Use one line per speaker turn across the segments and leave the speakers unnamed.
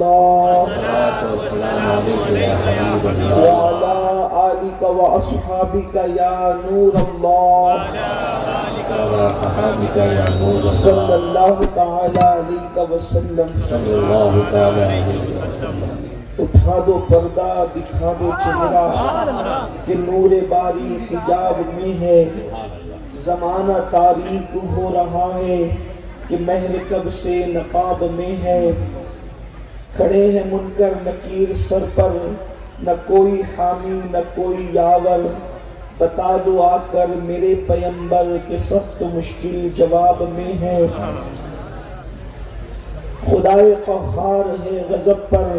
اللہ
اللہ
وعلا آلک و اصحابک یا نور اللہ صلی اللہ تعالی علیہ وسلم۔ اٹھا دو پردہ دکھا دو چہرہ کہ نور باری حجاب میں ہے، زمانہ تاریک ہو رہا ہے کہ مہر کب سے نقاب میں ہے۔ کھڑے ہیں منکر نکیر سر پر، نہ کوئی حامی نہ کوئی یاور، بتا دو آ کر میرے پیمبر کہ سخت مشکل جواب میں ہے۔ خدائے قہار ہے غضب پر،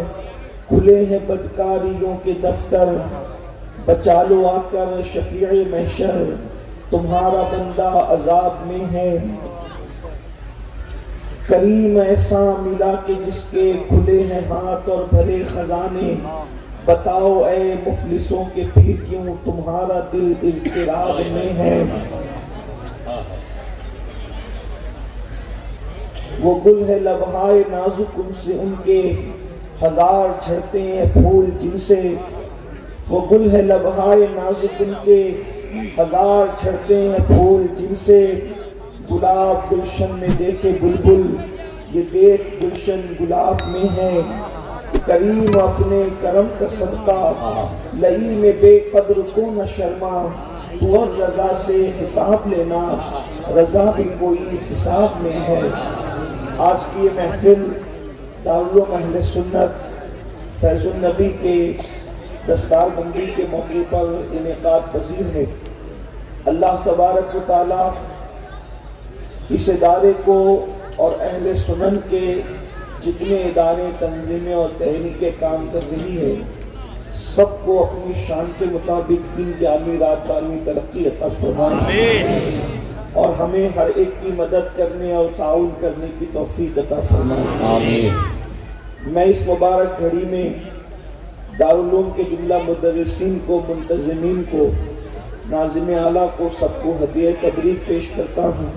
کھلے ہیں بدکاریوں کے دفتر، بچا لو آ کر شفیع محشر، تمہارا بندہ عذاب میں ہے۔ کریم ایسا ملا کہ جس کے کھلے ہیں ہاتھ اور بھرے خزانے، بتاؤ اے مفلسوں کے پھر کیوں تمہارا دل اضطراب میں ہے۔ وہ گل ہے لبہائے نازک ان سے ان کے ہزار جھڑتے ہیں پھول جن سے، وہ گل ہے لبہائے نازک ان کے ہزار جھڑتے ہیں پھول جن سے، گلاب گلشن میں دیکھے بلبل یہ دیکھ گلشن گلاب میں ہے۔ کریم اپنے کرم کا صدقہ لئی میں بے قدر کو نہ شرما، تو اور رضا سے حساب لینا، رضا بھی کوئی حساب میں ہے۔ آج کی یہ محفل دارالعلوم اہل سنت فیض النبی کے دستار بندی کے موقع پر انعقاد پذیر ہے۔ اللہ تبارک و تعالی اس ادارے کو اور اہل سنن کے جتنے ادارے تنظیمیں اور تحریکیں کام کر رہی ہے، سب کو اپنی شان کے مطابق دین کی عالمی رات عالمی ترقی عطا فرمائے اور ہمیں ہر ایک کی مدد کرنے اور تعاون کرنے کی توفیق عطا فرمائے۔
آمین۔
میں اس مبارک گھڑی میں دارالعلوم کے جملہ مدرسین کو، منتظمین کو، ناظم اعلیٰ کو، سب کو ہدیہ تبریک پیش کرتا ہوں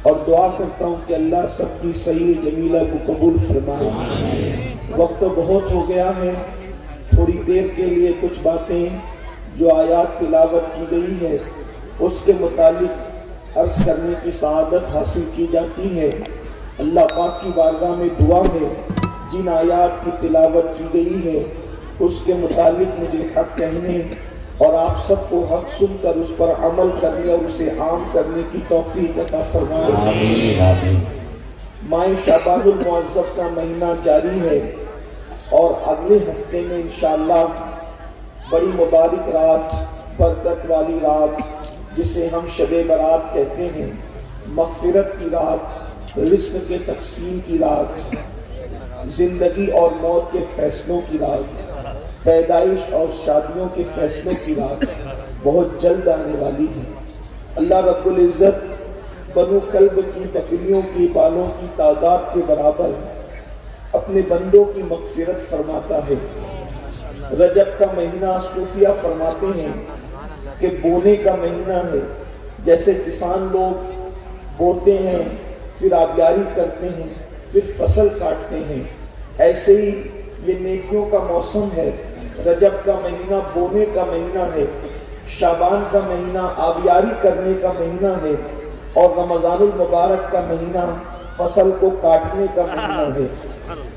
اور دعا کرتا ہوں کہ اللہ سب کی صحیح جمیلہ کو قبول فرمائے۔ وقت بہت ہو گیا ہے، تھوڑی دیر کے لیے کچھ باتیں جو آیات تلاوت کی گئی ہے اس کے متعلق عرض کرنے کی سعادت حاصل کی جاتی ہے۔ اللہ پاک کی بارگاہ میں دعا ہے جن آیات کی تلاوت کی گئی ہے اس کے متعلق مجھے حق کہنے اور آپ سب کو حق سن کر اس پر عمل کرنے اور اسے عام کرنے کی توفیق عطا فرمائے۔ ماہ شعبان المعظم کا مہینہ جاری ہے اور اگلے ہفتے میں انشاءاللہ بڑی مبارک رات، برکت والی رات جسے ہم شب برات کہتے ہیں، مغفرت کی رات، رزق کے تقسیم کی رات، زندگی اور موت کے فیصلوں کی رات، پیدائش اور شادیوں کے فیصلوں کی رات بہت جلد آنے والی ہے۔ اللہ رب العزت بنو کلب کی بکریوں کی بالوں کی تعداد کے برابر اپنے بندوں کی مغفرت فرماتا ہے۔ رجب کا مہینہ صوفیہ فرماتے ہیں کہ بونے کا مہینہ ہے، جیسے کسان لوگ بوتے ہیں پھر آبیاری کرتے ہیں پھر فصل کاٹتے ہیں، ایسے ہی یہ نیکیوں کا موسم ہے۔ رجب کا مہینہ بونے کا مہینہ ہے، شعبان کا مہینہ آبیاری کرنے کا مہینہ ہے اور رمضان المبارک کا مہینہ فصل کو کاٹنے کا مہینہ ہے۔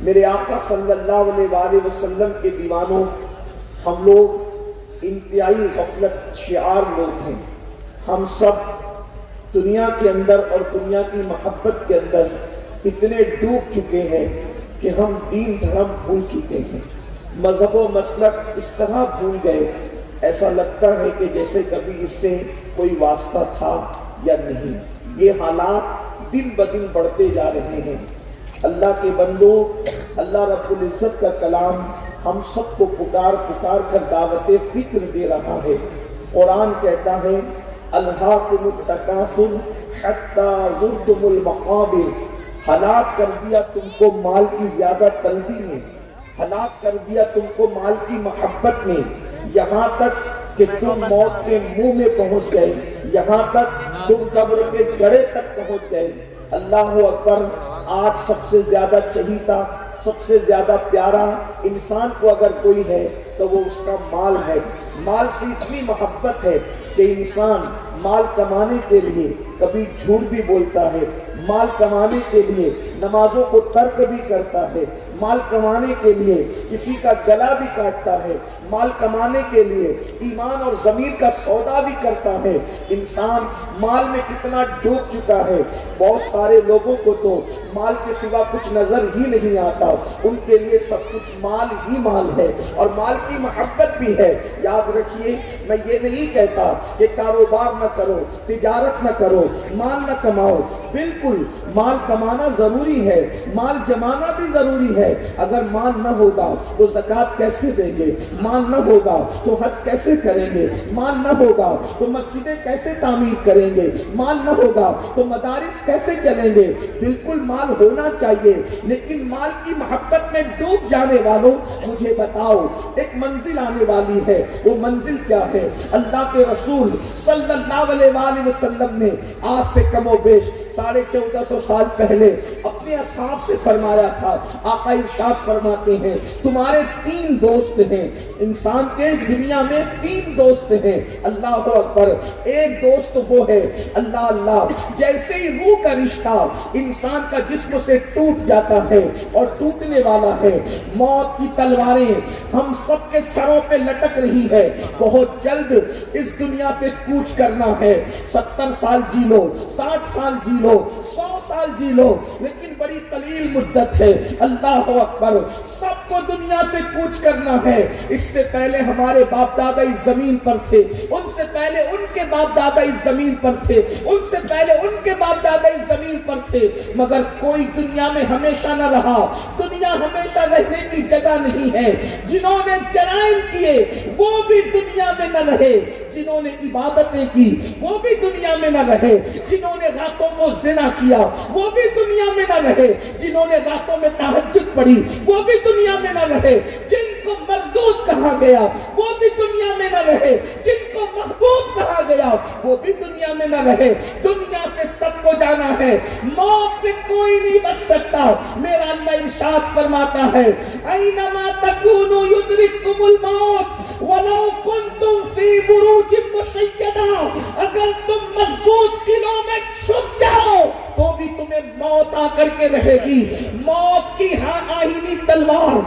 میرے آقا صلی اللہ علیہ وآلہ وسلم کے دیوانوں، ہم لوگ انتہائی غفلت شعار لوگ ہیں۔ ہم سب دنیا کے اندر اور دنیا کی محبت کے اندر اتنے ڈوب چکے ہیں کہ ہم دین دھرم بھول چکے ہیں، مذہب و مسلک اس طرح بھول گئے ایسا لگتا ہے کہ جیسے کبھی اس سے کوئی واسطہ تھا یا نہیں۔ یہ حالات دن بدن بڑھتے جا رہے ہیں۔ اللہ کے بندوں، اللہ رب العزت کا کلام ہم سب کو پکار پکار کر دعوت فکر دے رہا ہے۔ قرآن کہتا ہے الہاکم التکاثر حتی زرتم المقابر، ہلاک کر دیا تم کو مال کی زیادہ طلبی نے، ہلاک کر دیا تم کو مال کی محبت نے، یہاں تک کہ تم موت کے منہ میں پہنچ گئے، یہاں تک تم قبر کے گڑھے تک پہنچ گئے۔ اللہ اکبر، آج سب سے زیادہ چہیتا سب سے زیادہ پیارا انسان کو اگر کوئی ہے تو وہ اس کا مال ہے۔ مال سے اتنی محبت ہے کہ انسان مال کمانے کے لیے کبھی جھوٹ بھی بولتا ہے، مال کمانے کے لیے نمازوں کو ترک بھی کرتا ہے، مال کمانے کے لیے کسی کا گلا بھی کاٹتا ہے، مال کمانے کے لیے ایمان اور ضمیر کا سودا بھی کرتا ہے۔ انسان مال میں کتنا ڈوب چکا ہے، بہت سارے لوگوں کو تو مال کے سوا کچھ نظر ہی نہیں آتا، ان کے لیے سب کچھ مال ہی مال ہے اور مال کی محبت بھی ہے۔ یاد رکھیے، میں یہ نہیں کہتا کہ کاروبار نہ کرو، تجارت نہ کرو، مال نہ کماؤ، بالکل مال کمانا ضروری ہے، مال جمانا بھی ضروری ہے۔ اگر مال نہ ہوگا تو زکوٰۃ کیسے دیں گے؟ مال نہ ہوگا تو حج کیسے کریں گے؟ مال نہ ہوگا تو مسجدیں کیسے تعمیر کریں گے؟ مال نہ ہوگا تو مدارس کیسے چلیں گے؟ بالکل مال ہونا چاہیے، لیکن مال کی محبت میں ڈوب جانے والوں، مجھے بتاؤ ایک منزل آنے والی ہے، وہ منزل کیا ہے؟ اللہ کے رسول صلی اللہ علیہ وآلہ وسلم نے آج سے کم و بیش 1450 سال پہلے اپنے اصحاب سے فرمایا تھا۔ آقا ارشاد فرماتے ہیں تمہارے 3 دوست ہیں، انسان کے دنیا میں 3 دوست ہیں۔ اللہ اکبر، ایک دوست وہ ہے اللہ اللہ، جیسے ہی روح کا رشتہ انسان کا جسم سے ٹوٹ جاتا ہے اور ٹوٹنے والا ہے، موت کی تلواریں ہم سب کے سروں پہ لٹک رہی ہے، بہت جلد اس دنیا سے کوچ کرنا ہے۔ 70 سال جی لو، 60 سال جی لو، 100 سال جی لو، لیکن بڑی قلیل مدت ہے۔ اللہ اکبر، سب کو دنیا سے کوچ کرنا ہے۔ اس سے پہلے ہمارے باپ دادا اس زمین پر تھے، ان سے پہلے ان کے باپ دادا اس زمین پر تھے، ان سے پہلے ان کے باپ دادا اس زمین پر تھے، مگر کوئی دنیا میں ہمیشہ نہ رہا۔ دنیا ہمیشہ رہنے کی جگہ نہیں ہے۔ جنہوں نے جرائم کیے وہ بھی دنیا میں نہ رہے، جنہوں نے عبادتیں کی وہ بھی دنیا میں نہ رہے، جنہوں نے راتوں کو زنا کیا وہ بھی دنیا میں نہ رہے، جنہوں نے راتوں میں تہجد پڑھی وہ بھی دنیا میں نہ رہے، جن کو مردود کہا گیا وہ بھی دنیا میں نہ رہے، جن کو محبوب کہا گیا وہ بھی دنیا میں نہ رہے۔ دنیا سے سب کو جانا ہے، موت سے کوئی نہیں بچ سکتا۔ میرا اللہ ارشاد فرماتا ہے اینما تکونوا یدرککم الموت ولو کنتم فی بروج مشیدہ، اگر تم مضبوط قلعوں میں چھپ جاؤ تو بھی تمہیں موت آ کر کے رہے گی۔ موت کی آہنی تلوار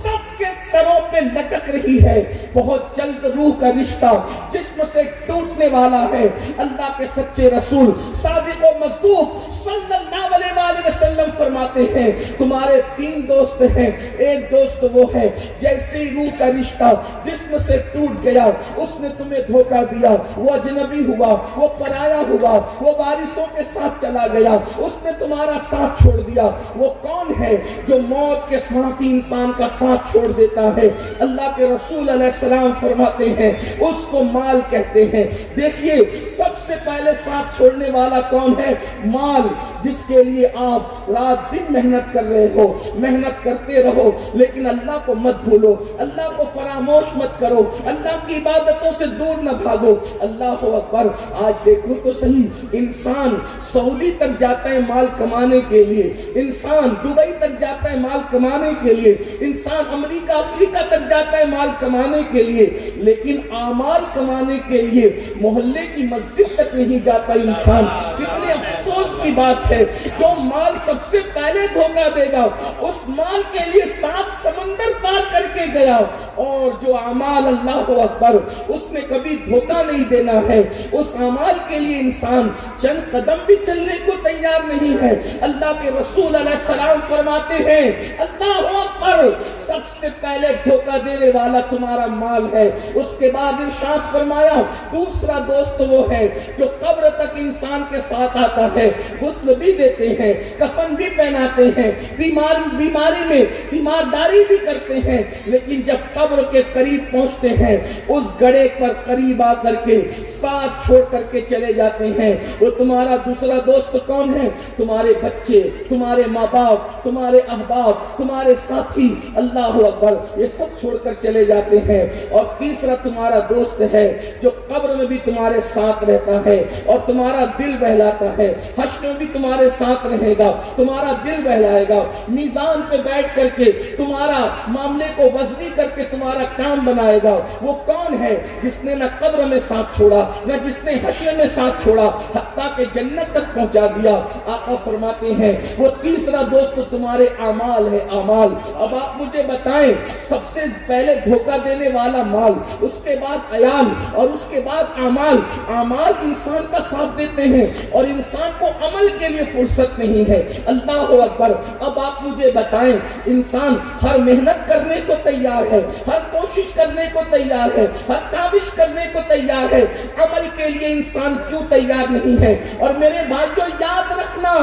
سب کے سروں پہ لٹک رہی ہے، بہت جلد روح کا رشتہ جسم سے ٹوٹنے والا ہے۔ اللہ کے سچے رسول صادق و مصدوق صلی اللہ علیہ وآلہ وسلم فرماتے ہیں تمہارے 3 دوست ہیں، ایک دوست وہ ہے جیسے ہی روح کا رشتہ جسم سے ٹوٹ گیا، اس نے تمہیں دھوکہ دیا، وہ اجنبی ہوا، وہ پرایا ہوا، وہ وارثوں کے ساتھ چلا گیا، اس نے تمہارا ساتھ چھوڑ دیا۔ وہ کون ہے جو موت کے ساتھ ہی انسان کا ساتھ چھوڑ دیتا ہے؟ اللہ کے رسول علیہ السلام فرماتے ہیں اس کو مال کہتے ہیں۔ دیکھیے سب سے پہلے ساتھ چھوڑنے والا کون ہے؟ مال، جس کے لیے آپ رات دن محنت کر رہے ہو، محنت کرتے رہو، لیکن اللہ کو مت بھولو، اللہ کو فراموش مت کرو، اللہ کی عبادتوں سے دور نہ بھاگو۔ اللہ اکبر، آج دیکھو تو صحیح، انسان سعودی تک جاتا ہے مال کمانے کے لیے، انسان دبئی تک جاتا ہے مال کمانے کے لیے، انسان امریکہ افریقہ تک جاتا ہے مال کمانے کے لیے، لیکن اعمال کمانے کے لیے محلے کی مسجد تک نہیں جاتا انسان۔ کتنے افسوس کی بات ہے، جو مال سب سے پہلے دھوکہ دے گا اس مال کے لیے 7 سمندر پار کر کے گیا، اور جو اعمال اللہ اکبر اس میں کبھی دھوکہ نہیں دینا ہے، اس اعمال کے لیے انسان چند قدم بھی چلنے کو تیار نہیں ہے۔ اللہ کے رسول علیہ السلام فرماتے ہیں اللہ اکبر، سب سے پہلے دھوکہ دینے والا تمہارا مال ہے۔ اس کے بعد ارشاد فرمایا دوسرا دوست وہ ہے جو قبر تک انسان کے ساتھ آتا ہے، غسل بھی دیتے ہیں، کفن بھی پہناتے ہیں، بیماری میں بیمارداری بھی کرتے ہیں، لیکن جب قبر کے قریب پہنچتے ہیں اس گڑھے پر قریب آ کر کے ساتھ چھوڑ کر کے چلے جاتے ہیں۔ وہ تمہارا دوسرا دوست کون ہے؟ تمہارے بچے، تمہارے ماں باپ، تمہارے احباب، تمہارے ساتھی۔ اللہ اکبر یہ سب چھوڑ کر چلے جاتے ہیں. اور تیسرا تمہارا دوست ہے جو قبر میں بھی تمہارے ساتھ رہتا ہے اور تمہارا دل بہلاتا ہے, حشر میں بھی تمہارے ساتھ رہے گا, تمہارا دل بہلائے گا, میزان پہ بیٹھ کر کے تمہارا معاملے کو وزنی کر کے تمہارا کام بنائے گا. وہ کون ہے جس نے نہ قبر میں ساتھ چھوڑا نہ جس نے حشر میں ساتھ چھوڑا, حتیٰ کہ جنت تک پہنچا دیا. آقا فرماتے ہیں وہ تیسرا دوست تمہارے اعمال ہے, اعمال. اب آپ مجھے بتائیں, سب سے پہلے دھوکہ دینے والا مال, اس کے بعد عیال اور اس کے بعد اعمال. اعمال انسان کا ساتھ دیتے ہیں اور انسان کو عمل کے لیے فرصت نہیں ہے. اللہ اکبر. اب آپ مجھے بتائیں, انسان ہر محنت کرنے کو تیار ہے, ہر کوشش کرنے کو تیار ہے, ہر کاوش کرنے کو تیار ہے, عمل کے لیے انسان کیوں تیار نہیں ہے؟ اور میرے بھائیو یاد رکھنا,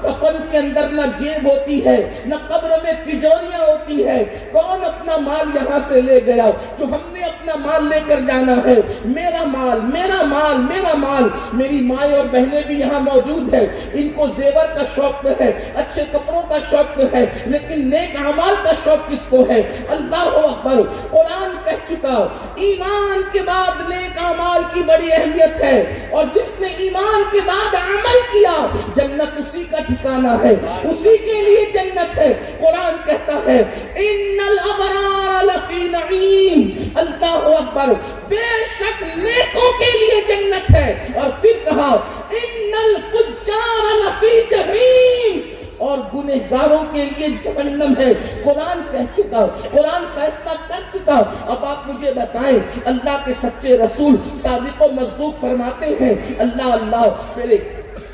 کفن کے اندر نہ جیب ہوتی ہے نہ قبر میں تجوریاں ہوتی ہے. کون اپنا مال یہاں سے لے گیا؟ جو ہم نے اپنا مال لے کر جانا ہے. میرا مال, میرا مال, میرا مال. میری مائیں اور بہنیں بھی یہاں موجود ہے, ان کو زیور کا شوق ہے, اچھے کپڑوں کا شوق ہے, لیکن نیک اعمال کا شوق کس کو ہے؟ اللہ اکبر. قرآن کہہ چکا ایمان کے بعد نیک اعمال کی بڑی اہمیت ہے, اور جس نے ایمان کے بعد عمل کیا جنت اسی کا ٹھکانہ ہے, اسی کے لیے جنت ہے. قرآن کہتا ہے ان الابرار لفی نعیم. اللہ اکبر. بے شک نیکوں کے لیے جنت ہے. اور پھر کہا ان الفجار لفی جحیم, اور گنہگاروں کے لیے جہنم ہے. قرآن کہہ چکا, قرآن فیصلہ کر چکا. اب آپ مجھے بتائیں, اللہ کے سچے رسول صادق و مصدوق فرماتے ہیں, اللہ اللہ میرے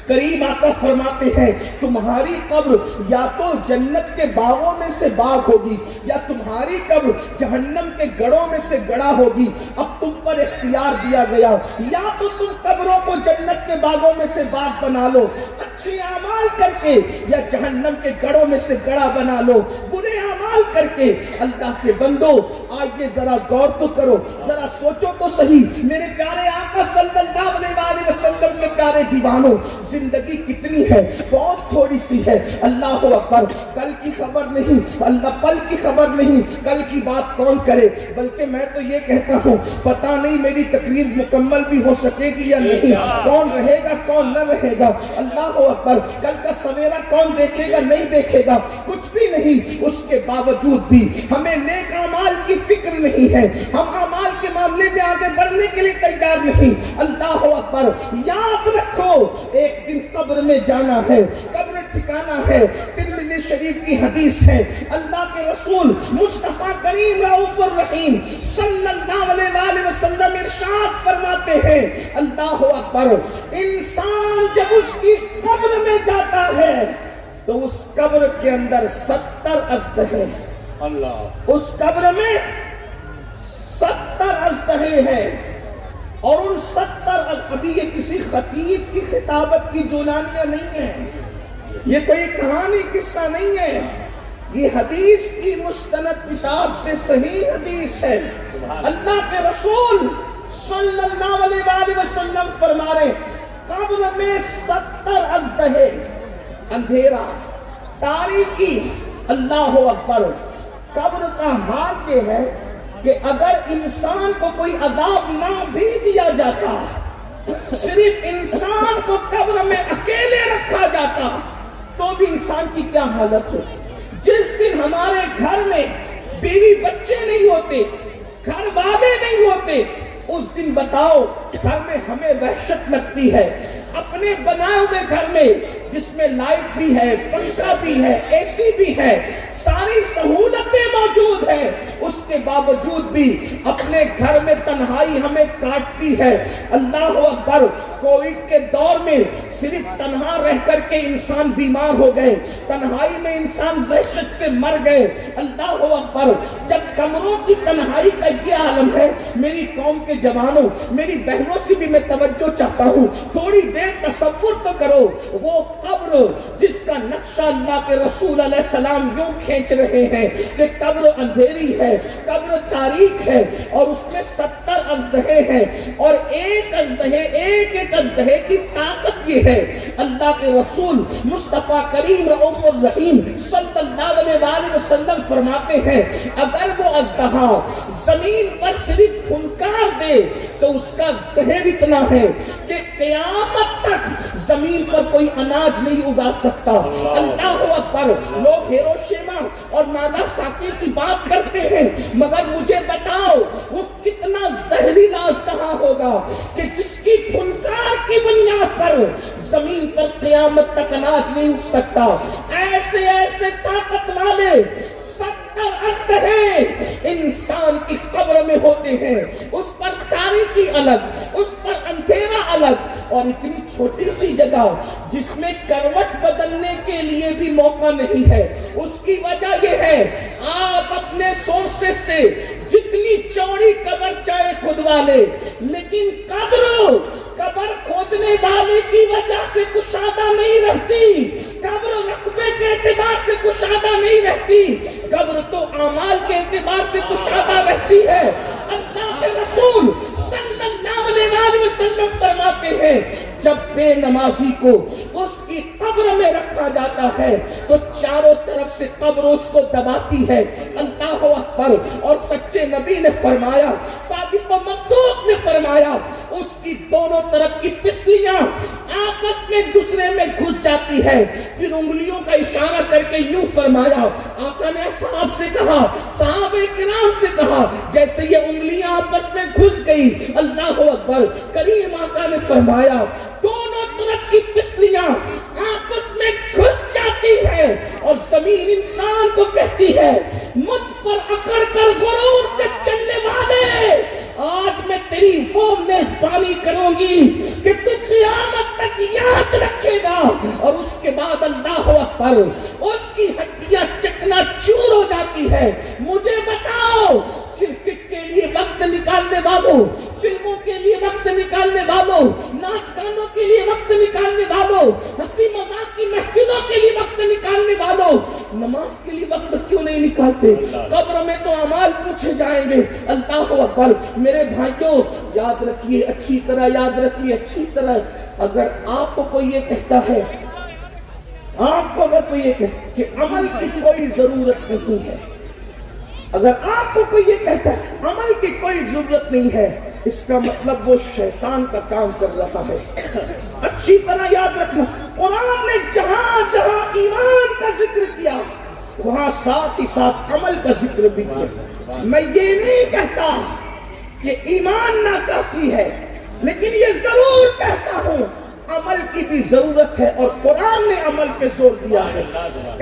قریب آقا فرماتے ہیں تمہاری قبر یا تو جنت کے باغوں میں سے باغ ہوگی یا تمہاری قبر جہنم کے گڑھوں میں سے گڑھا ہوگی. اب تم پر اختیار دیا گیا, یا تو تم قبروں کو جنت کے باغوں میں سے باغ بنا لو اچھے اعمال کر کے, یا جہنم کے گڑھوں میں سے گڑھا بنا لو برے اعمال کر کے. اللہ کے بندو آج یہ ذرا غور تو کرو, ذرا سوچو تو صحیح. میرے پیارے آقا صلی اللہ علیہ وسلم کے پیارے دیوانوں, زندگی کتنی ہے؟ بہت تھوڑی سی ہے. اللہ اکبر. کل کی خبر نہیں, اللہ پل کی خبر نہیں, کل کی بات کون کرے. بلکہ میں تو یہ کہتا ہوں پتہ نہیں میری تقریر مکمل بھی ہو سکے گی یا نہیں, کون رہے گا کون نہ رہے گا. اللہ اکبر. کل کا سویرا کون دیکھے گا نہیں دیکھے گا, کچھ بھی نہیں. اس کے باوجود بھی ہمیں نیک اعمال کی فکر نہیں ہے, ہم اعمال کے معاملے میں آگے بڑھنے کے لیے تیار نہیں. اللہ اکبر. یاد رکھو ایک دن قبر میں جانا ہے, قبر ٹھکانا ہے. ترمذی شریف کی حدیث ہے, اللہ کے رسول مصطفیٰ کریم رؤوف الرحیم صلی اللہ علیہ وسلم ارشاد فرماتے ہیں, اللہ اکبر, انسان جب اس کی قبر میں جاتا ہے تو اس قبر کے اندر 70 اژدہے, اللہ, اس قبر میں 70 اژدہے ہیں. اور ان 70 ابھی یہ کسی خطیب کی خطابت کی جولانیاں نہیں ہیں, یہ کوئی کہانی قصہ نہیں ہے, یہ حدیث کی مستند کتاب سے صحیح حدیث ہے. اللہ کے رسول صلی اللہ علیہ وسلم فرما رہے قبر میں 70 اژدہے, اندھیرا, تاریکی. اللہ اکبر. قبر کا حال یہ ہے کہ اگر انسان کو کوئی عذاب نہ بھی دیا جاتا, صرف انسان کو قبر میں اکیلے رکھا جاتا, تو بھی انسان کی کیا حالت ہوتی. جس دن ہمارے گھر میں بیوی بچے نہیں ہوتے, گھر والے نہیں ہوتے, اس دن بتاؤ گھر میں ہمیں وحشت لگتی ہے. اپنے بنائے ہوئے گھر میں جس میں لائٹ بھی ہے, پنکھا بھی ہے, اے سی بھی ہے, ساری سہولتیں موجود ہیں, اس کے باوجود بھی اپنے گھر میں تنہائی ہمیں کاٹتی ہے. اللہ اکبر. کووڈ کے دور میں صرف تنہا رہ کر کے انسان بیمار ہو گئے, تنہائی میں انسان وحشت سے مر گئے. اللہ اکبر. جب کمروں کی تنہائی کا یہ عالم ہے, میری قوم کے جوانوں, میری بہنوں سے بھی میں توجہ چاہتا ہوں, تھوڑی دیر تصور تو کرو وہ قبر جس کا نقشہ اللہ کے رسول علیہ السلام یوں کھینچ رہے ہیں کہ قبر اندھیری ہے, قبر تاریک ہے, اور اس میں 70 اژدہے ہیں، اور ایک اژدہے کی طاقت یہ ہے، اللہ کے رسول مصطفیٰ کریم رؤوف الرحیم صلی اللہ علیہ وآلہ وسلم فرماتے ہیں اگر وہ اژدہا زمین پر صرف پھنکار دے تو اس کا زہر اتنا ہے کہ قیامت تک زمین پر کوئی اناج نہیں اگا سکتا۔ اللہ اکبر۔ لوگ ہیروشیما اور ناگاساکی کی بات کرتے ہیں، مگر مجھے بتاؤ وہ کتنا زہریلا اژدہا ہوگا کہ جس کی پھنکار کی بنیاد پر زمین پر قیامت تک اناج نہیں اگ سکتا۔ ایسے ایسے طاقت والے 70 اژدہے انسان کی قبر میں ہوتے ہیں، اس پر تاریکی الگ، اس پر اندھیرا الگ، اور اتنی چھوٹی سی جگہ جس میں کروٹ بدلنے کے لیے بھی موقع نہیں ہے۔ اس کی وجہ یہ ہے آپ اپنے سورسز سے جتنی چوڑی قبر چاہے کھدوا لے، لیکن قبر کھودنے والے کی وجہ سے کشادہ نہیں رہتی، قبر رقبے کے اعتبار سے کشادہ نہیں رہتی، قبر تو اعمال کے اعتبار سے کشادہ رہتی ہے۔ اللہ کے رسول صلی اللہ علیہ وآلہ وسلم فرماتے ہیں جب بے نمازی کو اس کی قبر میں رکھا جاتا ہے تو چاروں طرف سے قبر اس کو دباتی ہے۔ اللہ اکبر۔ اور سچے نبی نے فرمایا، صادق و مصدوق نے فرمایا، اس کی دونوں طرف کی پسلیاں آپس میں دوسرے میں گھس جاتی ہے۔ پھر انگلیوں کا اشارہ کر کے یوں فرمایا، آقا نے اصحاب سے کہا، صحابہ کرام سے کہا، جیسے یہ انگلیاں آپس میں گھس گئی، اللہ اکبر، کریم آقا نے فرمایا دونوں طرف کی پسلیاں آپس میں گھس جاتی ہے اور زمین انسان کو کہتی ہے مجھ پر اکڑ کر غرور سے چلنے والے، آج میں تیری وہ میزبانی کروں گی کہ تو قیامت تک یاد رکھے گا۔ اور اس کے بعد اللہ اکبر، اس کی ہڈیاں چکنا چور ہو جاتی ہے۔ مجھے بتاؤ، کرکٹ کے لیے وقت نکالنے والوں، فلموں کے لیے وقت نکالنے والوں، ناچ گانوں کے لیے وقت نکالنے والوں، ہنسی مذاق کی محفلوں کے لیے وقت نکالنے والوں، نماز کے لیے وقت کیوں نہیں نکالتے؟ قبر میں تو اعمال پوچھے جائیں گے۔ اللہ اکبر۔ میرے بھائیوں یاد رکھیے، اچھی طرح یاد رکھیے، اچھی طرح، اگر آپ کو کوئی یہ کہتا ہے، آپ کو اگر کوئی یہ کہتا کہ عمل کی کوئی ضرورت نہیں ہے، اگر آپ کو کوئی یہ کہتا ہے عمل کی کوئی ضرورت نہیں ہے، اس کا مطلب وہ شیطان کا کام کر رہا ہے۔ اچھی طرح یاد رکھنا، قرآن نے جہاں جہاں ایمان کا ذکر کیا وہاں ساتھ ہی ساتھ عمل کا ذکر بھی کیا۔ میں یہ نہیں کہتا کہ ایمان ناکافی ہے، لیکن یہ ضرور کہتا ہوں عمل کی بھی ضرورت ہے، اور قرآن نے عمل پہ زور دیا ہے۔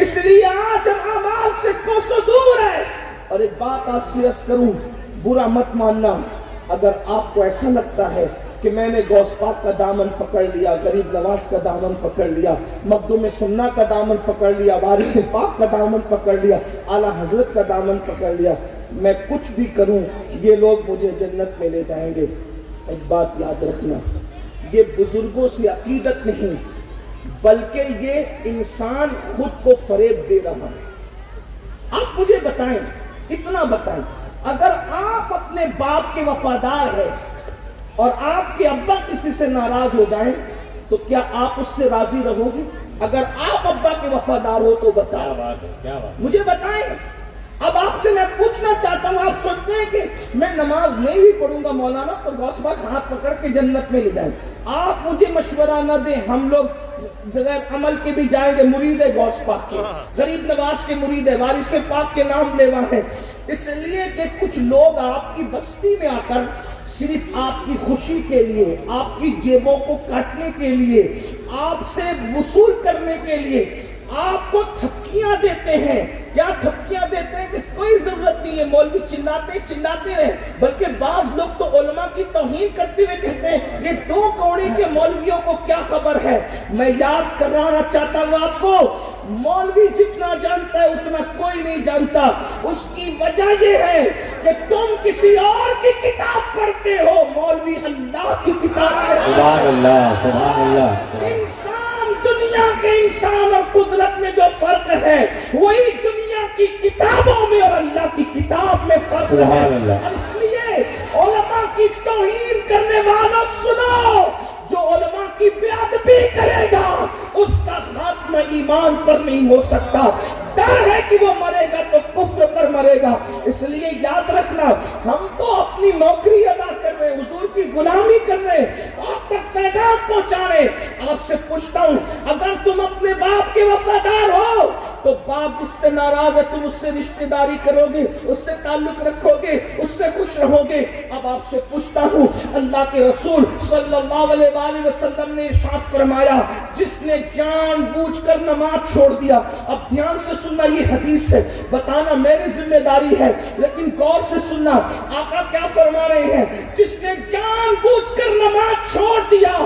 اس لیے آج ہم اعمال سے کوسوں دور ہے۔ اور ایک بات آپ سے عرض کروں، برا مت ماننا، اگر آپ کو ایسا لگتا ہے کہ میں نے غوث پاک کا دامن پکڑ لیا، غریب نواز کا دامن پکڑ لیا، مخدوم سنہ کا دامن پکڑ لیا، وارث پاک کا دامن پکڑ لیا، اعلیٰ حضرت کا دامن پکڑ لیا، میں کچھ بھی کروں یہ لوگ مجھے جنت میں لے جائیں گے، ایک بات یاد رکھنا، یہ بزرگوں سے عقیدت نہیں بلکہ یہ انسان خود کو فریب دے رہا ہے۔ آپ مجھے بتائیں، اتنا بتائیں، اگر آپ اپنے باپ کے وفادار ہیں اور آپ کے ابا کسی سے ناراض ہو جائیں تو کیا آپ اس سے راضی رہو گے؟ اگر آپ ابا کے وفادار ہو تو بتائیں، مجھے بتائیں۔ اب آپ سے میں پوچھنا چاہتا ہوں، آپ سوچتے ہیں کہ میں نماز نہیں بھی پڑھوں گا مولانا تو غوث پاک ہاتھ پکڑ کے جنت میں لے جائیں، آپ مجھے مشورہ نہ دیں، ہم لوگ بغیر عمل کے بھی جائیں گے، مرید ہے غوث پاک کے، غریب نواز کے مرید ہے، وارث پاک کے نام لیوا ہے، اس لیے کہ کچھ لوگ آپ کی بستی میں آ کر صرف آپ کی خوشی کے لیے، آپ کی جیبوں کو کاٹنے کے لیے، آپ سے وصول کرنے کے لیے آپ کو تھپکیاں دیتے ہیں۔ کیا تھپکیاں دیتے ہیں کہ کوئی ضرورت نہیں ہے، مولوی چلاتے رہے، بلکہ بعض لوگ تو علماء کی توہین کرتے ہوئے کہتے ہیں یہ دو کوڑی کے مولویوں کو کیا خبر ہے۔ میں یاد کرانا چاہتا ہوں آپ کو، مولوی جتنا جانتا ہے اتنا کوئی نہیں جانتا، اس کی وجہ یہ ہے کہ تم کسی اور کی کتاب پڑھتے ہو، مولوی اللہ کی کتاب پڑھتے ہیں۔
سبحان اللہ، سبحان اللہ۔
دنیا کے انسان اور قدرت میں جو فرق ہے وہی دنیا کی کتابوں میں اور اللہ کی کتاب میں فرق ہے۔ اور اس لیے علماء کی توہین کرنے والوں سنو، جو علماء کی بیادبی کرے گا اس کا خاتمہ ایمان پر نہیں ہو سکتا، ڈر ہے کہ وہ مرے گا تو کفر پر مرے گا۔ اس لیے یاد رکھنا، ہم تو اپنی نوکری ادا کر رہے ہیں، حضور کی غلامی کر رہے ہیں، آپ تک پیغام پہنچا رہے ہیں۔ آپ سے پوچھتا ہوں، اگر تم اپنے باپ کے وفادار ہو تو باپ جس سے ناراض ہے تم اس سے رشتہ داری کرو گے، اس سے تعلق رکھو گے، اس سے خوش رہو گے۔ اب آپ سے پوچھتا ہوں، اللہ کے رسول صلی اللہ علیہ وآلہ وسلم نے ارشاد فرمایا، جس نے جان بوجھ کر نماز چھوڑ دیا، اب دھیان سے سننا، یہ حدیث ہے، بتانا میری ذمہ داری ہے، لیکن غور سے سننا، آقا کیا فرما رہے ہیں، جس نے جان بوجھ کر نماز چھوڑ دیا،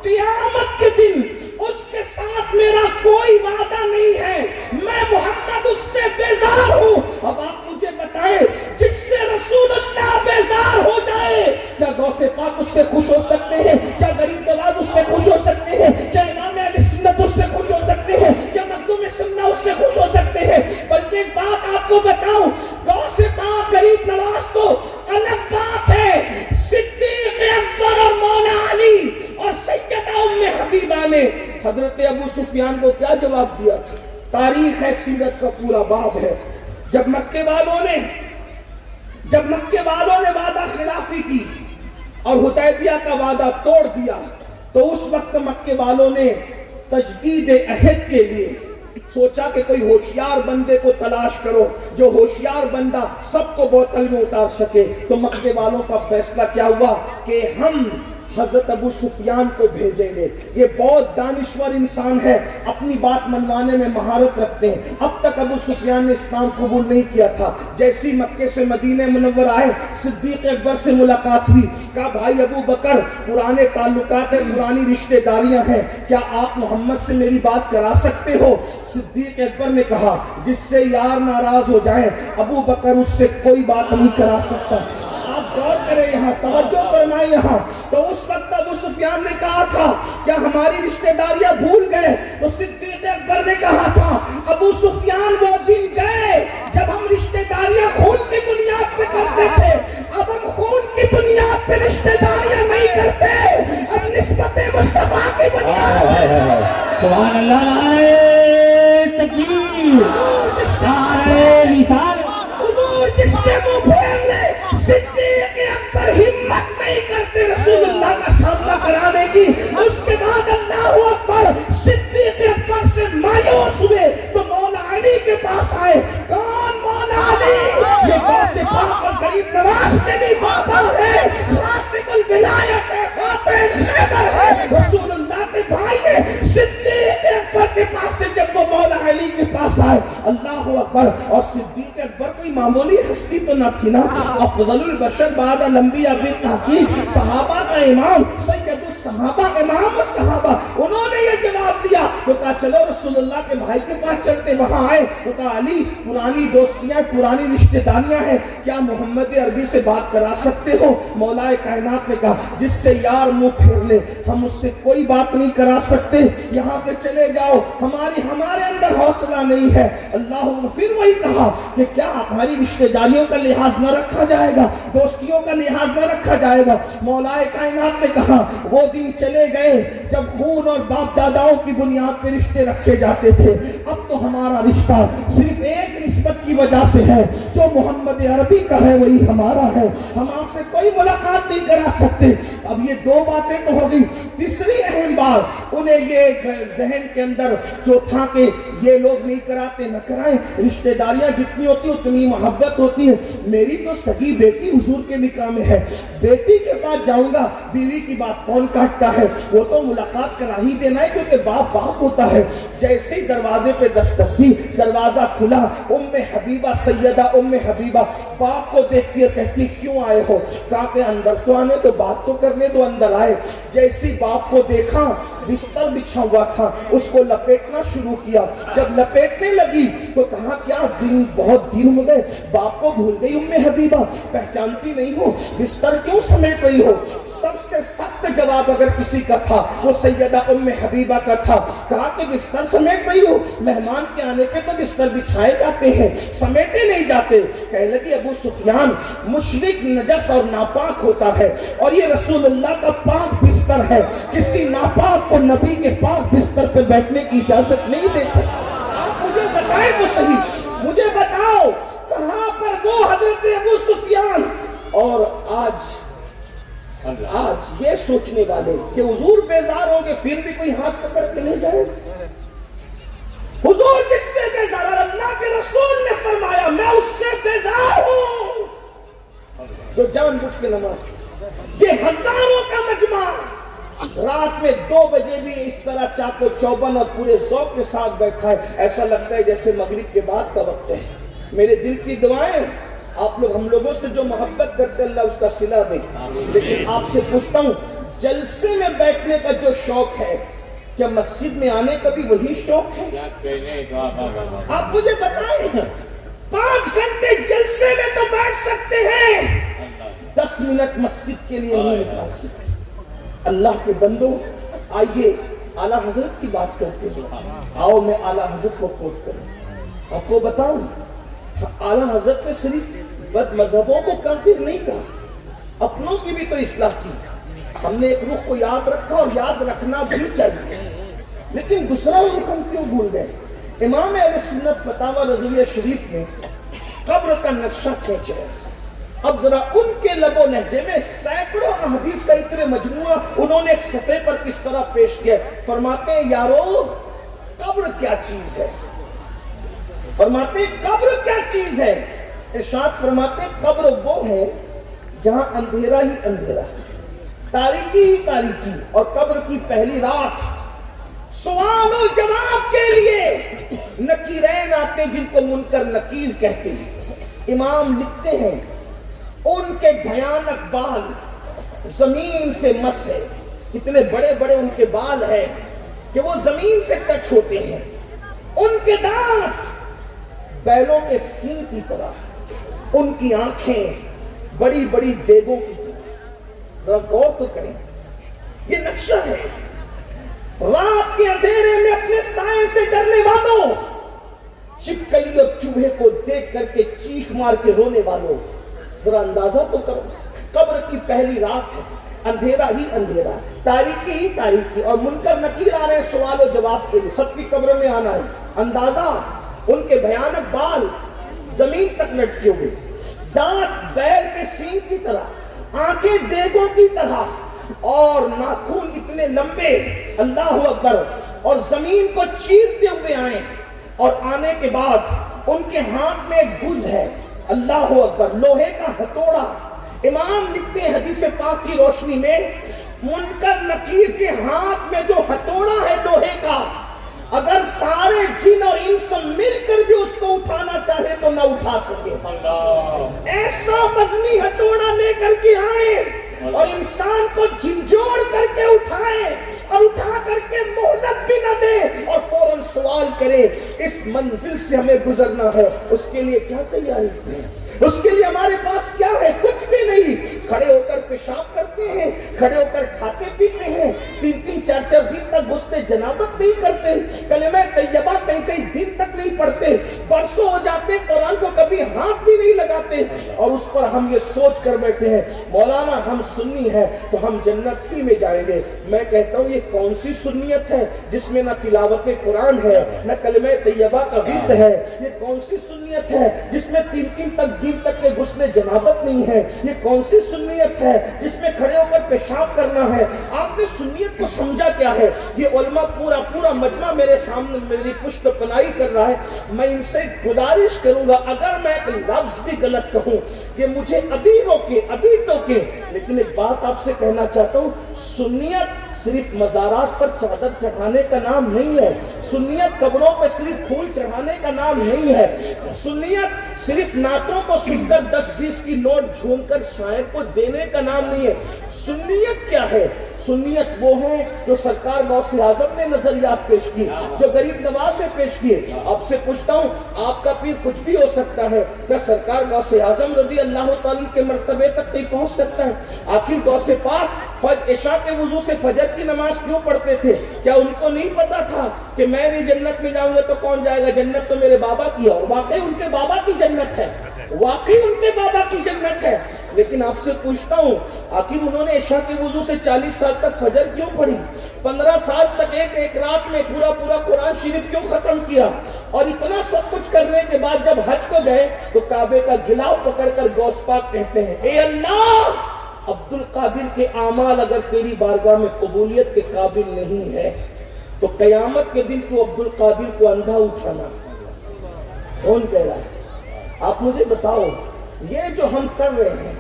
قیامت کے دن اس کے ساتھ میرا کوئی وعدہ نہیں ہے، میں محمد اس سے بیزار ہوں۔ اب آپ مجھے بتائیں، جس سے رسول اللہ بیزار ہو جائے، کیا غوث پاک اس سے خوش ہو سکتے ہیں؟ کیا غریب نواز اس سے خوش ہو سکتے ہیں؟ کیا امام اہل سنت اس سے خوش ہو سکتے ہیں؟ کیا مخدوم سنہ اس سے خوش ہو سکتے ہیں؟ بلکہ ایک بات آپ کو بتاؤں، غوث پاک غریب نواز تو الگ بات ہے، صدیق اکبر اور مولا علی اور سیدہ ام حبیبہ نے حضرت ابو سفیان کو کیا جواب دیا تھا؟ تاریخ ہے، سیرت کا پورا باب ہے۔ جب مکے والوں نے وعدہ خلافی کی اور حدیبیہ کا وعدہ توڑ دیا، تو اس وقت مکے والوں نے تجدید عہد کے لیے سوچا کہ کوئی ہوشیار بندے کو تلاش کرو، جو ہوشیار بندہ سب کو بوتل میں اتار سکے۔ تو مکے والوں کا فیصلہ کیا ہوا کہ ہم حضرت ابو سفیان کو بھیجیں گے، یہ بہت دانشور انسان ہے، اپنی بات منوانے میں مہارت رکھتے ہیں۔ اب تک ابو سفیان نے اسلام قبول نہیں کیا تھا، جیسی مکے سے مدینہ منور آئے، صدیق اکبر سے ملاقات ہوئی، کہا بھائی ابو بکر، پرانے تعلقات ہیں، پرانی رشتہ داریاں ہیں، کیا آپ محمد سے میری بات کرا سکتے ہو؟ صدیق اکبر نے کہا، جس سے یار ناراض ہو جائے ابو بکر اس سے کوئی بات نہیں کرا سکتا۔ آپ غور کریں یہاں، توجہ فرمائیں یہاں۔ تو اس وقت ابو سفیان نے کہا تھا کیا ہماری رشتہ داریاں بھول گئے؟ تو صدیق اکبر نے کہا تھا ابو سفیان وہ دن گئے جب ہم رشتہ داریاں خون کی بنیاد پہ کرتے تھے، اب ہم خون کی بنیاد پہ رشتہ داریاں نہیں کرتے، اب نسبت مصطفیٰ کی بنیاد پہ۔
سبحان اللہ، نعرہ تکبیر، نعرہ رسالت۔
حضور جس سے وہ پھیر لے، صدیق اکبر ہمت نہیں کرتے رسول اللہ کا سامنا کرانے کی۔ اس کے بعد اللہ اکبر، صدیق اکبر سے مایوس ہوئے تو مولا علی کے پاس آئے۔ کون مولا علی؟ یہ غوث پاک اور غریب نواز کے بھی بابا ہے، خاتم الولایت ہے، فاتح خیبر ہے، رسول اللہ کے بھائی ہے۔ صدیق اکبر کے پاس سے جب وہ مولا علی کے پاس آئے، اللہ اکبر، اور صدیق اکبر کوئی معمولی ہستی تو نہ تھی نا، افضل البشر بعد الانبیاء بالتحقیق، صحابہ کا امام، سید الصحابہ، امام الصحابہ، انہوں نے یہ جواب دیا۔ تو کہا چلو رسول اللہ کے بھائی کے پاس چلتے، وہاں آئے تو کہا علی، پرانی دوستیاں، پرانی رشتہ داریاں ہیں، کیا محمد عربی سے بات کرا سکتے ہو؟ مولا کائنات نے کہا جس سے یار منہ پھیر لے ہم اس سے کوئی بات نہیں کرا سکتے، یہاں سے چلے جاؤ، ہمارے اندر حوصلہ نہیں ہے۔ اللہ نے پھر وہی کہا کہ کیا ہماری رشتہ داریوں کا لحاظ نہ رکھا جائے گا، دوستیوں کا لحاظ نہ رکھا جائے گا؟ مولا کائنات نے کہا وہ دن چلے گئے جب خون اور باپ داداؤں کی بنیاد پہ رشتے رکھے جاتے تھے، اب تو ہمارا رشتہ صرف ایک نسبت کی وجہ سے ہے، جو محمد عربی کا ہے وہی ہمارا ہے، ہم آپ سے کوئی ملاقات نہیں کرا سکتے۔ اب یہ دو باتیں تو ہو گئی، تیسری اہم بات انہیں یہ ذہن کے اندر جو تھا کہ یہ لوگ نہیں کراتے، نہ کرائیں، رشتہ داریاں جتنی ہوتی اتنی محبت ہوتی ہے۔ میری تو سگی بیٹی حضور کے نکاح میں ہے، بیٹی کے پاس جاؤں گا، بیوی کی بات کون کاٹتا ہے؟ وہ تو ملاقات کرا ہی دینا ہے، کیونکہ باپ ہوتا ہے۔ جیسے ہی دروازے پہ دستک دی، دروازہ کھلا، ام حبیبہ، سیدہ ام حبیبہ باپ کو دیکھتی ہے، کہتی کیوں آئے ہو؟ کہا کہ اندر تو آنے تو بات تو کرنے دو، اندر آئے۔ جیسی باپ کو دیکھا، بستر بچھا ہوا تھا، اس کو لپیٹنا شروع کیا۔ جب لپیٹنے لگی تو کہا کیا بہت دن ہو گئے، باپ کو بھول گئی ام حبیبہ، پہچانتی نہیں ہو، بستر کیوں سمیٹ رہی ہو؟ سب سے سخت سخت جواب اگر کسی کا تھا وہ سیدہ ام حبیبہ کا تھا. کہا کہ بستر سمیٹ رہی ہو؟ مہمان کے آنے پہ تو بستر بچھائے جاتے ہیں, سمیٹے نہیں جاتے. کہنے لگی ابو سفیان مشرک نجس اور ناپاک ہوتا ہے اور یہ رسول اللہ کا پاک بستر ہے, کسی ناپاک کو نبی کے پاک بستر پہ بیٹھنے کی اجازت نہیں دے سکتا. آپ مجھے بتائیں تو صحیح, مجھے بتاؤ کہاں پر وہ حضرت ابو سفیان اور آج یہ سوچنے والے کہ حضور بیزار ہوں گے پھر بھی کوئی ہاتھ پکڑ کے لے جائے. حضور کس سے بیزار؟ اللہ کے رسول نے فرمایا میں اس سے بیزار ہوں جو جان بوجھ کے نماز چھوڑے. یہ ہزاروں کا مجمع رات میں 2 بجے بھی اس طرح چاقو چوبند اور پورے ذوق کے ساتھ بیٹھا ہے, ایسا لگتا ہے جیسے مغرب کے بعد کا وقت ہے. میرے دل کی دعائیں آپ لوگ ہم لوگوں سے جو محبت کرتے اللہ اس کا صلہ دیں. لیکن آپ سے پوچھتا ہوں جلسے میں بیٹھنے کا جو شوق ہے کیا مسجد میں آنے کا بھی وہی شوق ہے؟ آپ مجھے بتائیں 5 گھنٹے جلسے میں تو بیٹھ سکتے ہیں, 10 منٹ مسجد کے لیے نہیں نکال سکتے. اللہ کے بندو آئیے اعلیٰ حضرت کی بات کرتے ہیں. آؤ میں اعلیٰ حضرت کو کوٹ کروں. آپ کو بتاؤں اعلیٰ حضرت نے صرف بد مذہبوں کو کافر نہیں کہا, اپنوں کی بھی تو اصلاح کی. ہم نے ایک رخ کو یاد رکھا اور یاد رکھنا بھی چاہیے, لیکن دوسرا رخ ہم کیوں بھول گئے؟ امام اہل سنت فتاوی رضویہ شریف میں قبر کا نقشہ کھینچا ہے. اب ذرا ان کے لب و لہجے میں سینکڑوں احادیث کا اتنے مجموعہ انہوں نے ایک صفحے پر کس طرح پیش کیا. فرماتے ہیں یارو قبر کیا چیز ہے؟ فرماتے ہیں قبر کیا چیز ہے؟ ارشاد فرماتے ہیں قبر وہ ہے جہاں اندھیرا ہی اندھیرا, تاریکی ہی تاریکی, اور قبر کی پہلی رات سوال و جواب کے لیے نکیرین آتے ہیں جن کو منکر نکیر کہتے ہیں. امام لکھتے ہیں ان کے بھیانک بال زمین سے مس ہے, اتنے بڑے بڑے ان کے بال ہیں کہ وہ زمین سے ٹچ ہوتے ہیں. ان کے دانت بیلوں کے سینگ کی طرح, ان کی آنکھیں بڑی بڑی دیگوں کی طرح. ذرا غور تو کریں, یہ نقشہ ہے. رات کے اندھیرے میں اپنے سائے سے ڈرنے والوں, چپکلی اور چوہے کو دیکھ کر کے چیخ مار کے رونے والوں, ذرا اندازہ تو کرو. قبر کی پہلی رات ہے, اندھیرا ہی اندھیرا, تاریکی ہی تاریکی, اور منکر نکیر آ رہے ہیں سوال و جواب کے لیے. سب کی قبر میں آنا ہے. اندازہ ان کے بھیانک بال زمین تک لٹکے ہوئے, دانت بیل کے سینگ کی طرح, آنکھیں دیگوں کی طرح, اور ناخن اتنے لمبے, اللہ اکبر, اور زمین کو چیرتے ہوئے آئے. اور آنے کے بعد ان کے ہاتھ میں ایک گز ہے, اللہ اکبر, لوہے کا ہتھوڑا. امام لکھتے ہیں حدیث پاک کی روشنی میں منکر نکیر کے ہاتھ میں جو ہتھوڑا ہے لوہے کا, اگر سارے جن اور انس مل کر بھی اس کو اٹھانا چاہے تو نہ اٹھا سکے. ایسا وزنی ہتھوڑا لے کر کے آئے اور انسان کو جھنجھوڑ کر کے اٹھائے, اور اٹھا کر کے مہلت بھی نہ دے, اور فوراً سوال کرے اس منزل سے ہمیں گزرنا ہے. اس کے لیے کیا تیاری ہے؟ اس کے لیے ہمارے پاس کیا ہے؟ کچھ بھی نہیں. کھڑے ہو کر پیشاب کرتے ہیں, کھڑے ہو کر کھاتے پیتے ہیں, 3-3 4-4 دن تک غسل جنابت نہیں کرتے, کلمہ طیبہ کئی دن تک نہیں پڑھتے, برسوں ہو جاتے قرآن کو کبھی ہاتھ بھی نہیں لگاتے, اور اس پر ہم یہ سوچ کر بیٹھے ہیں مولانا ہم سنی ہیں تو ہم جنت ہی میں جائیں گے. میں کہتا ہوں یہ کون سی سنیت ہے جس میں نہ تلاوت قرآن ہے نہ کلمہ طیبہ کا ورد ہے؟ یہ کون سی سنیت ہے جس میں 3 دن تک کے غسل جنابت نہیں ہے؟ یہ کون سی سنیت ہے جس میں کھڑے ہو کر پیشاب کرنا ہے؟ آپ نے سنیت کو سمجھا کیا ہے؟ یہ علماء پورا مجمع میرے سامنے میری پشت پناہی کر رہا ہے. میں ان سے گزارش کروں گا اگر میں ایک لفظ بھی غلط کہوں کہ مجھے ابھی روکے, ابھی ٹوکے. لیکن ایک بات آپ سے کہنا چاہتا ہوں, سنیت صرف مزارات پر چادر چڑھانے کا نام نہیں ہے. سنیت قبروں پر صرف پھول چڑھانے کا نام نہیں ہے. سنیت صرف نعتوں کو سن کر 10-20 کی نوٹ جھوم کر شاعر کو دینے کا نام نہیں ہے. سنیت کیا ہے؟ سنیت وہ ہے جو سرکار غوث اعظم نے نظریات پیش کی, جو غریب نواز نے پیش کیے. آپ سے پوچھتا ہوں آپ کا پیر کچھ بھی ہو سکتا ہے, کیا سرکار غوث اعظم رضی اللہ تعالی کے مرتبے تک نہیں پہنچ سکتا ہے؟ آخر غوث پاک عشاء کے وضو سے فجر کی نماز کیوں پڑھتے تھے؟ کیا ان کو نہیں پتا تھا کہ میں نہیں جنت میں جاؤں گا تو کون جائے گا؟ جنت تو میرے بابا کی ہے، اور واقعی ان کے بابا کی جنت ہے، واقعی ان کے بابا کی جنت ہے۔ لیکن آپ سے پوچھتا ہوں، آخر انہوں نے عشاء کے وضو سے 40 سال تک فجر کیوں پڑھی؟ 15 سال تک ایک رات میں پورا قرآن شریف کیوں ختم کیا؟ اور اتنا سب کچھ کرنے کے بعد جب حج کو گئے تو کعبے کا گلاؤ پکڑ کر غوث پاک کہتے ہیں، اے اللہ، عبد القادر کے اعمال اگر تیری بارگاہ میں قبولیت کے قابل نہیں ہے تو قیامت کے دن تو عبد القادر کو اندھا اٹھانا۔ کون کہہ رہا ہے؟ آپ مجھے بتاؤ، یہ جو ہم کر رہے ہیں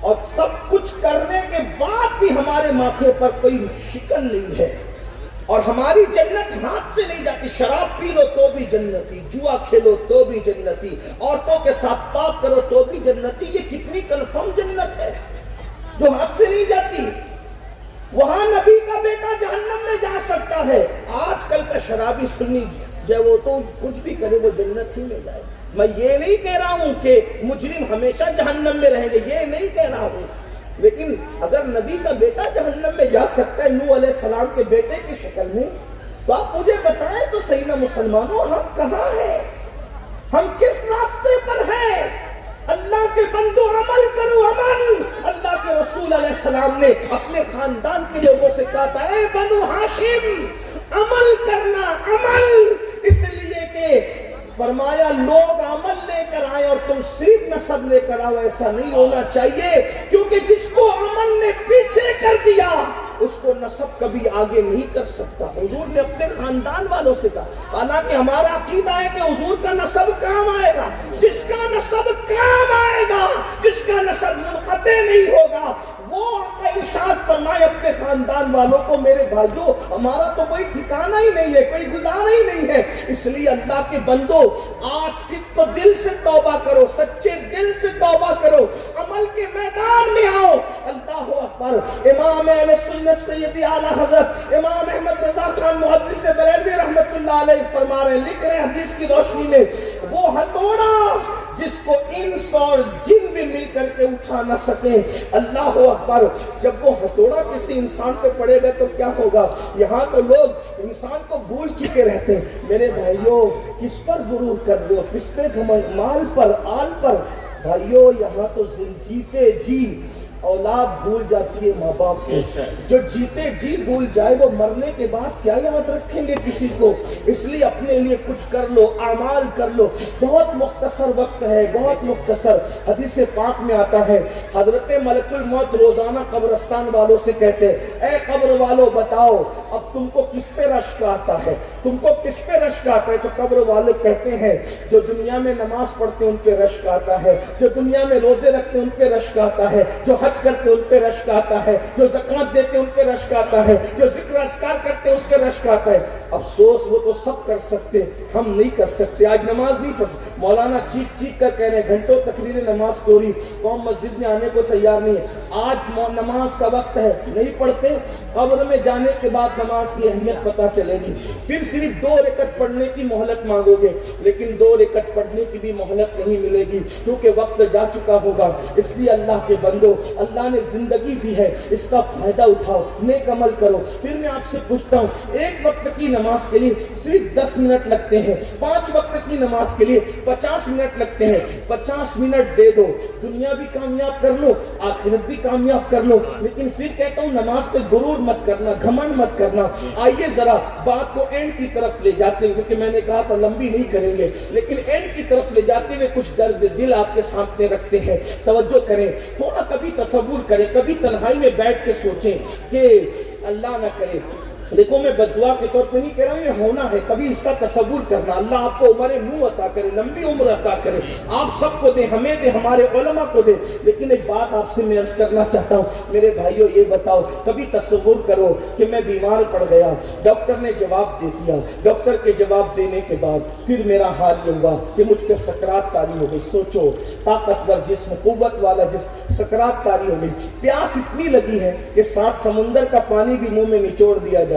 اور سب کچھ کرنے کے بعد بھی ہمارے ماتھے پر کوئی شکن نہیں ہے اور ہماری جنت ہاتھ سے نہیں جاتی، شراب پی لو تو بھی جنتی، جوا کھیلو تو بھی جنتی، عورتوں کے ساتھ پاپ کرو تو بھی جنتی، یہ کتنی کنفرم جنت ہے جو ہاتھ سے نہیں جاتی۔ وہاں نبی کا بیٹا جہنم میں جا سکتا ہے، آج کل کا شرابی سنی جو وہ تو کچھ بھی کرے وہ جنت ہی میں جائے۔ میں یہ نہیں کہہ رہا ہوں کہ مجرم ہمیشہ جہنم میں رہیں گے، یہ نہیں کہہ رہا ہوں، لیکن اگر نبی کا بیٹا جہنم میں جا سکتا ہے نوح علیہ السلام کے بیٹے کی شکل میں، تو آپ مجھے بتائیں تو صحیح نا مسلمانوں، ہم کہاں ہیں؟ ہم کس راستے پر ہیں؟ اللہ کے بندو عمل کرو، عمل۔ اللہ کے رسول علیہ السلام نے اپنے خاندان کے لوگوں سے کہا تھا، اے بنو ہاشم، عمل کرنا، عمل، اس لیے کہ فرمایا لوگ عمل لے کر آئے اور تم صرف نسب لے کر آؤ، ایسا نہیں ہونا چاہیے، کیونکہ جس کو عمل نے پیچھے کر دیا اس کو نسب کبھی آگے نہیں کر سکتا۔ حضور نے اپنے خاندان والوں سے کہا، حالانکہ ہمارا عقیدہ ہے کہ حضور کا نسب کام آئے گا، جس کا نسب کام آئے گا، جس کا نسب منقطع نہیں ہوگا، وہ ارشاد فرمائے اپنے خاندان والوں کو، میرے بھائیوں ہمارا تو کوئی ٹھکانہ ہی نہیں ہے، کوئی گزارا ہی نہیں ہے، اس لیے اللہ کے بندو آج صدق دل سے توبہ کرو، سچے دل سے توبہ کرو، عمل کے میدان میں آؤ۔ اللہ اکبر۔ امام اہل سنت سیدی اعلیٰ حضرت امام احمد رضا خان محدث بریلوی رحمت اللہ علیہ فرما رہے ہیں، لکھ رہے ہیں حدیث کی روشنی میں، وہ ہتھوڑا جس کو انس اور جن بھی مل کر کے اٹھا نہ سکیں، اللہ اکبر، جب وہ ہتھوڑا کسی انسان پہ پڑے گا تو کیا ہوگا؟ یہاں تو لوگ انسان کو بھول چکے رہتے ہیں۔ میرے بھائیوں، کس پر غرور کر دو؟ کس پہ گھمنڈ؟ مال پر، آل پر؟ بھائیوں یہاں تو جیتے جی اولاد بھول جاتی ہے ماں باپ کو، جو جیتے جی بھول جائے وہ مرنے کے بعد کیا یاد رکھیں گے کسی کو؟ اس لیے اپنے لیے کچھ کر لو، اعمال کر لو۔ بہت مختصر وقت ہے، بہت مختصر۔ حدیث پاک میں آتا ہے حضرت ملک الموت روزانہ قبرستان والوں سے کہتے ہیں، اے قبر والوں بتاؤ اب تم کو کس پہ رشک آتا ہے، تم کو کس پہ رشک آتا ہے؟ تو قبر والے کہتے ہیں جو دنیا میں نماز پڑھتے ہیں ان پہ رشک آتا ہے، جو دنیا میں روزے رکھتے ہیں ان پہ رشک آتا ہے، جو حج کرتے ان پہ رشک آتا ہے، جو زکوٰۃ دیتے ان پہ رشک آتا ہے، جو ذکر اذکار کرتے ان پہ رشک آتا ہے۔ افسوس وہ تو سب کر سکتے، ہم نہیں کر سکتے۔ آج نماز نہیں پڑھ سکتے، مولانا چیخ چیخ کر کہہ رہے ہیں گھنٹوں تقریر نماز کو رہی، قوم مسجد میں آنے کو تیار نہیں ہے۔ آج نماز کا وقت ہے، نہیں پڑھتے، قبر میں جانے کے بعد نماز کی اہمیت پتہ چلے گی، پھر صرف 2 رکعت پڑھنے کی مہلت مانگو گے، لیکن 2 رکعت پڑھنے کی بھی مہلت نہیں ملے گی کیونکہ وقت جا چکا ہوگا۔ اس لیے اللہ کے بندو، اللہ نے زندگی دی ہے، اس کا فائدہ اٹھاؤ، نیک عمل کرو۔ پھر میں آپ سے پوچھتا ہوں، ایک وقت کی نماز کے لیے صرف 10 منٹ لگتے ہیں، 5 وقت کی نماز کے لیے 50 منٹ لگتے ہیں، 50 منٹ دے دو، دنیا بھی کامیاب کر لو، آخرت بھی کامیاب کر لو۔ لیکن پھر کہتا ہوں نماز پہ غرور مت کرنا، گھمنڈ مت کرنا۔ آئیے ذرا بات کو اینڈ کی طرف لے جاتے ہیں، کیونکہ میں نے کہا تھا لمبی نہیں کریں گے، لیکن اینڈ کی طرف لے جاتے ہوئے کچھ درد دل آپ کے سامنے رکھتے ہیں۔ توجہ کریں، تھوڑا کبھی تصور کریں، کبھی تنہائی میں بیٹھ کے سوچیں کہ اللہ نہ کرے، دیکھو میں بددعا کے طور پہ نہیں کہہ رہا ہوں، یہ ہونا ہے، کبھی اس کا تصور کرنا۔ اللہ آپ کو عمر نو عطا کرے، لمبی عمر عطا کرے، آپ سب کو دے، ہمیں دے، ہمارے علماء کو دے۔ لیکن ایک بات آپ سے میں عرض کرنا چاہتا ہوں، میرے بھائیوں یہ بتاؤ، کبھی تصور کرو کہ میں بیمار پڑ گیا، ڈاکٹر نے جواب دے دیا، ڈاکٹر کے جواب دینے کے بعد پھر میرا حال یہ ہوا کہ مجھ پہ سکرات طاری ہو گئی۔ سوچو، طاقتور جسم، قوت والا جسم، سکرات طاری ہو گئی، پیاس اتنی لگی ہے کہ 7 سمندر کا پانی بھی منہ میں نچوڑ دیا جائے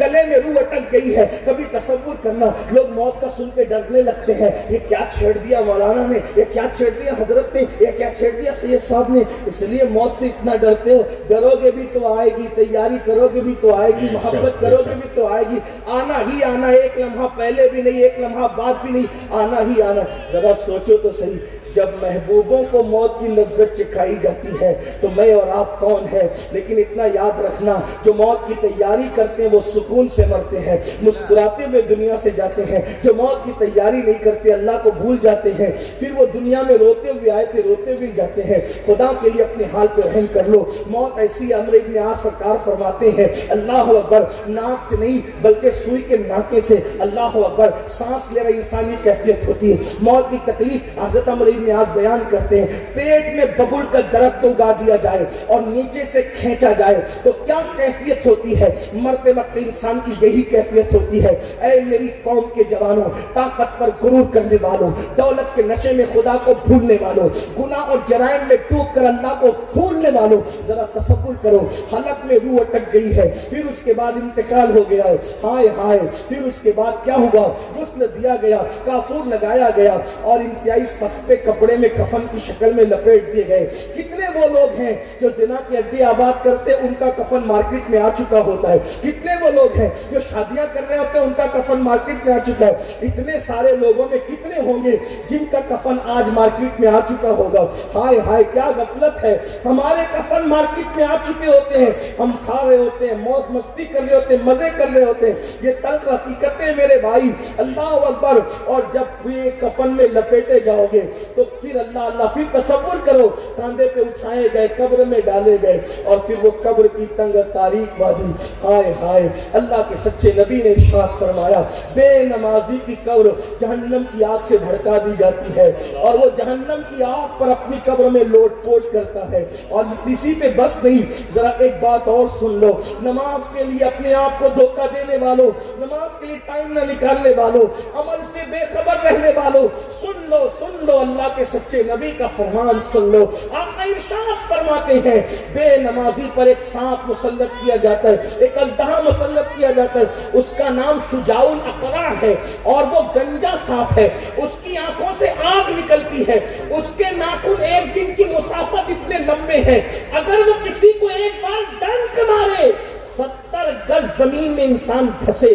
گلے میں روح اٹک گئی ہے. کبھی تصور کرنا لوگ موت کا سن کے ڈرنے لگتے ہیں. یہ کیا چھیڑ دیا مولانا نے, یہ کیا چھیڑ دیا حضرت نے, یہ کیا چھیڑ دیا سید صاحب نے. اس لیے موت سے اتنا ڈرتے ہو. ڈرو گے بھی تو آئے گی, تیاری کرو گے بھی تو آئے گی, محبت کرو گے بھی تو آئے گی. آنا ہی آنا, ایک لمحہ پہلے بھی نہیں, ایک لمحہ بعد بھی نہیں, آنا ہی آنا. ذرا سوچو تو صحیح, جب محبوبوں کو موت کی لذت چکھائی جاتی ہے تو میں اور آپ کون ہیں. لیکن اتنا یاد رکھنا, جو موت کی تیاری کرتے ہیں وہ سکون سے مرتے ہیں, مسکراتے ہوئے دنیا سے جاتے ہیں. جو موت کی تیاری نہیں کرتے اللہ کو بھول جاتے ہیں, پھر وہ دنیا میں روتے ہوئے آئے تھے روتے ہوئے جاتے ہیں. خدا کے لیے اپنے حال پہ رحم کر لو. موت ایسی, عمرو ابن عاص سرکار فرماتے ہیں اللہ اکبر, ناک سے نہیں بلکہ سوئی کے ناکے سے اللہ اکبر سانس لے رہی انسانی کیفیت ہوتی ہے. موت کی تکلیف حضرت عمرو ابن عاص بیان کرتے ہیں, پیٹ میں ببول کا درخت اگا دیا جائے اور نیچے سے کھینچا جائے تو کیا کیفیت ہوتی ہے. مرتے وقت انسان کی یہی کیفیت ہوتی ہے. اے میری قوم کے جوانوں, طاقت پر غرور کرنے والوں, دولت کے نشے میں خدا کو بھولنے والوں, گناہ اور جرائم میں ڈوب کر اللہ کو بھولنے والوں, ذرا تصور کرو حلق میں روح اٹک گئی ہے, پھر اس کے بعد انتقال ہو گیا ہے. ہائے ہائے, پھر اس کے بعد کیا ہوا, غسل دیا گیا, کافور لگایا گیا اور انتہائی سستے کپڑے میں کفن کی شکل میں لپیٹ دیے گئے. کتنے وہ لوگ ہیں جو زنا کے اڈے آباد کرتے, ان کا کفن مارکیٹ میں آ چکا ہوتا ہے. کتنے وہ لوگ ہیں جو شادیاں کر رہے ہوتے ہیں, ان کا کفن مارکیٹ میں آ چکا ہے. اتنے سارے لوگوں میں کتنے ہوں گے جن کا کفن آج مارکیٹ میں آ چکا ہوگا. ہائے ہائے, کیا غفلت ہے. ہمارے کفن مارکیٹ میں آ چکے ہوتے ہیں, ہم کھا رہے ہوتے ہیں, موج مستی کر رہے ہوتے ہیں, مزے کر رہے ہوتے ہیں. یہ تلخ حقیقتیں میرے بھائی, اللہ اکبر. اور جب یہ کفن میں لپیٹے جاؤ گے تو پھر اللہ اللہ, پھر تصور کرو کاندھے پہ اٹھائے گئے, قبر میں ڈالے گئے, اور پھر وہ قبر کی تنگ تاریک وادی. ہائے ہائے, اللہ کے سچے نبی نے ارشاد فرمایا بے نمازی کی قبر جہنم کی آگ سے بھڑکا دی جاتی ہے اور وہ جہنم کی آگ پر اپنی قبر میں لوٹ پوٹ کرتا ہے. اور اسی پہ بس نہیں, ذرا ایک بات اور سن لو. نماز کے لیے اپنے آپ کو دھوکہ دینے والوں, نماز کے لیے ٹائم نہ نکالنے والوں, عمل سے بے خبر رہنے والوں, سن لو سن لو, اللہ کے سچے نبی کا فرمان سن لو. آقا ارشاد فرماتے ہیں بے نمازی پر ایک سانپ مسلط کیا جاتا ہے, ایک اژدہا مسلط کیا جاتا ہے. اس کا نام شجاع الاقرع ہے اور وہ گنجا سانپ ہے. اس کی آنکھوں سے آگ نکلتی ہے, اس کے ناخن ایک دن کی مسافت اتنے لمبے ہیں, اگر وہ کسی کو ایک بار ڈنک مارے 70 گز زمین میں انسان دھسے.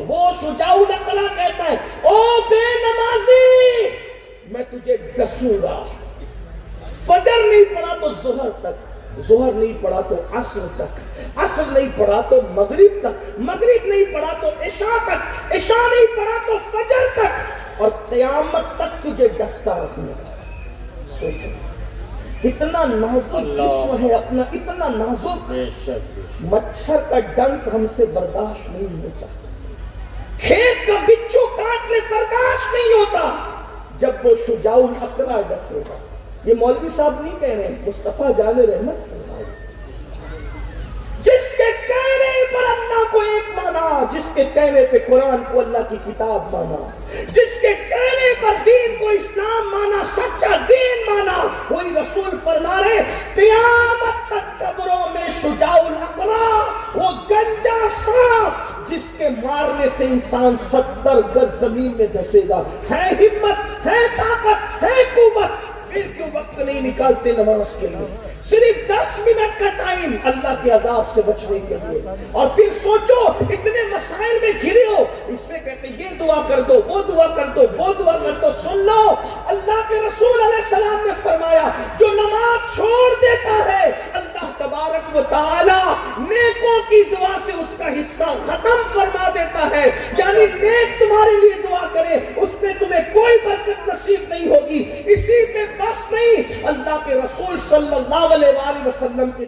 وہ شجاع الاقرع کہتا ہے او بے نمازی, میں تجھے ڈسوں گا. فجر نہیں پڑا تو ظہر تک, ظہر نہیں پڑا تو عصر تک, عصر نہیں پڑا تو مغرب تک, مغرب نہیں پڑا تو عشاء تک, عشاء نہیں پڑا تو فجر تک, اور قیامت تک تجھے ڈستا رکھوں گا. سوچو اتنا نازک جسم ہے اپنا, اتنا نازک. مچھر کا ڈنک ہم سے برداشت نہیں ہوتا, کھیت کا بچھو کاٹ لے برداشت نہیں ہوتا, جب وہ شجاع الاقرع ڈسے گا. یہ مولوی صاحب نہیں کہہ رہے ہیں, مصطفیٰ جان رحمت فرمائے. جس کے کہنے پر اللہ کو ایک مانا, جس کے کہنے پہ قرآن کو اللہ کی کتاب مانا, جس کے کہنے پر دین کو اسلام مانا, سچا دین مانا, وہی رسول فرما رہے قیامت تک قبروں میں شجاع الاقرع, وہ گنجا سانپ جس کے مارنے سے انسان 70 گز زمین میں دھسے گا. ہے ہمت, ہے طاقت, ہے قوت, پھر کیوں وقت نہیں نکالتے نماز کے لیے؟ صرف 10 منٹ کا ٹائم اللہ کے عذاب سے بچنے کے لیے. اور پھر سوچو اتنے مسائل میں گھرے ہو, اس سے کہتے ہیں یہ دعا کر دو, وہ دعا کر دو, وہ دعا کر دو. سن لو, اللہ کے رسول علیہ السلام نے فرمایا جو نماز چھوڑ دیتا ہے اللہ تبارک و تعالی نیکوں کی دعا سے اس کا حصہ ختم فرما دیتا ہے. یعنی نیک تمہارے لیے دعا کرے, اس میں تمہیں کوئی برکت نصیب نہیں ہوگی. اسی پہ بس نہیں, اللہ کے رسول صلی اللہ علیہ وسلم کی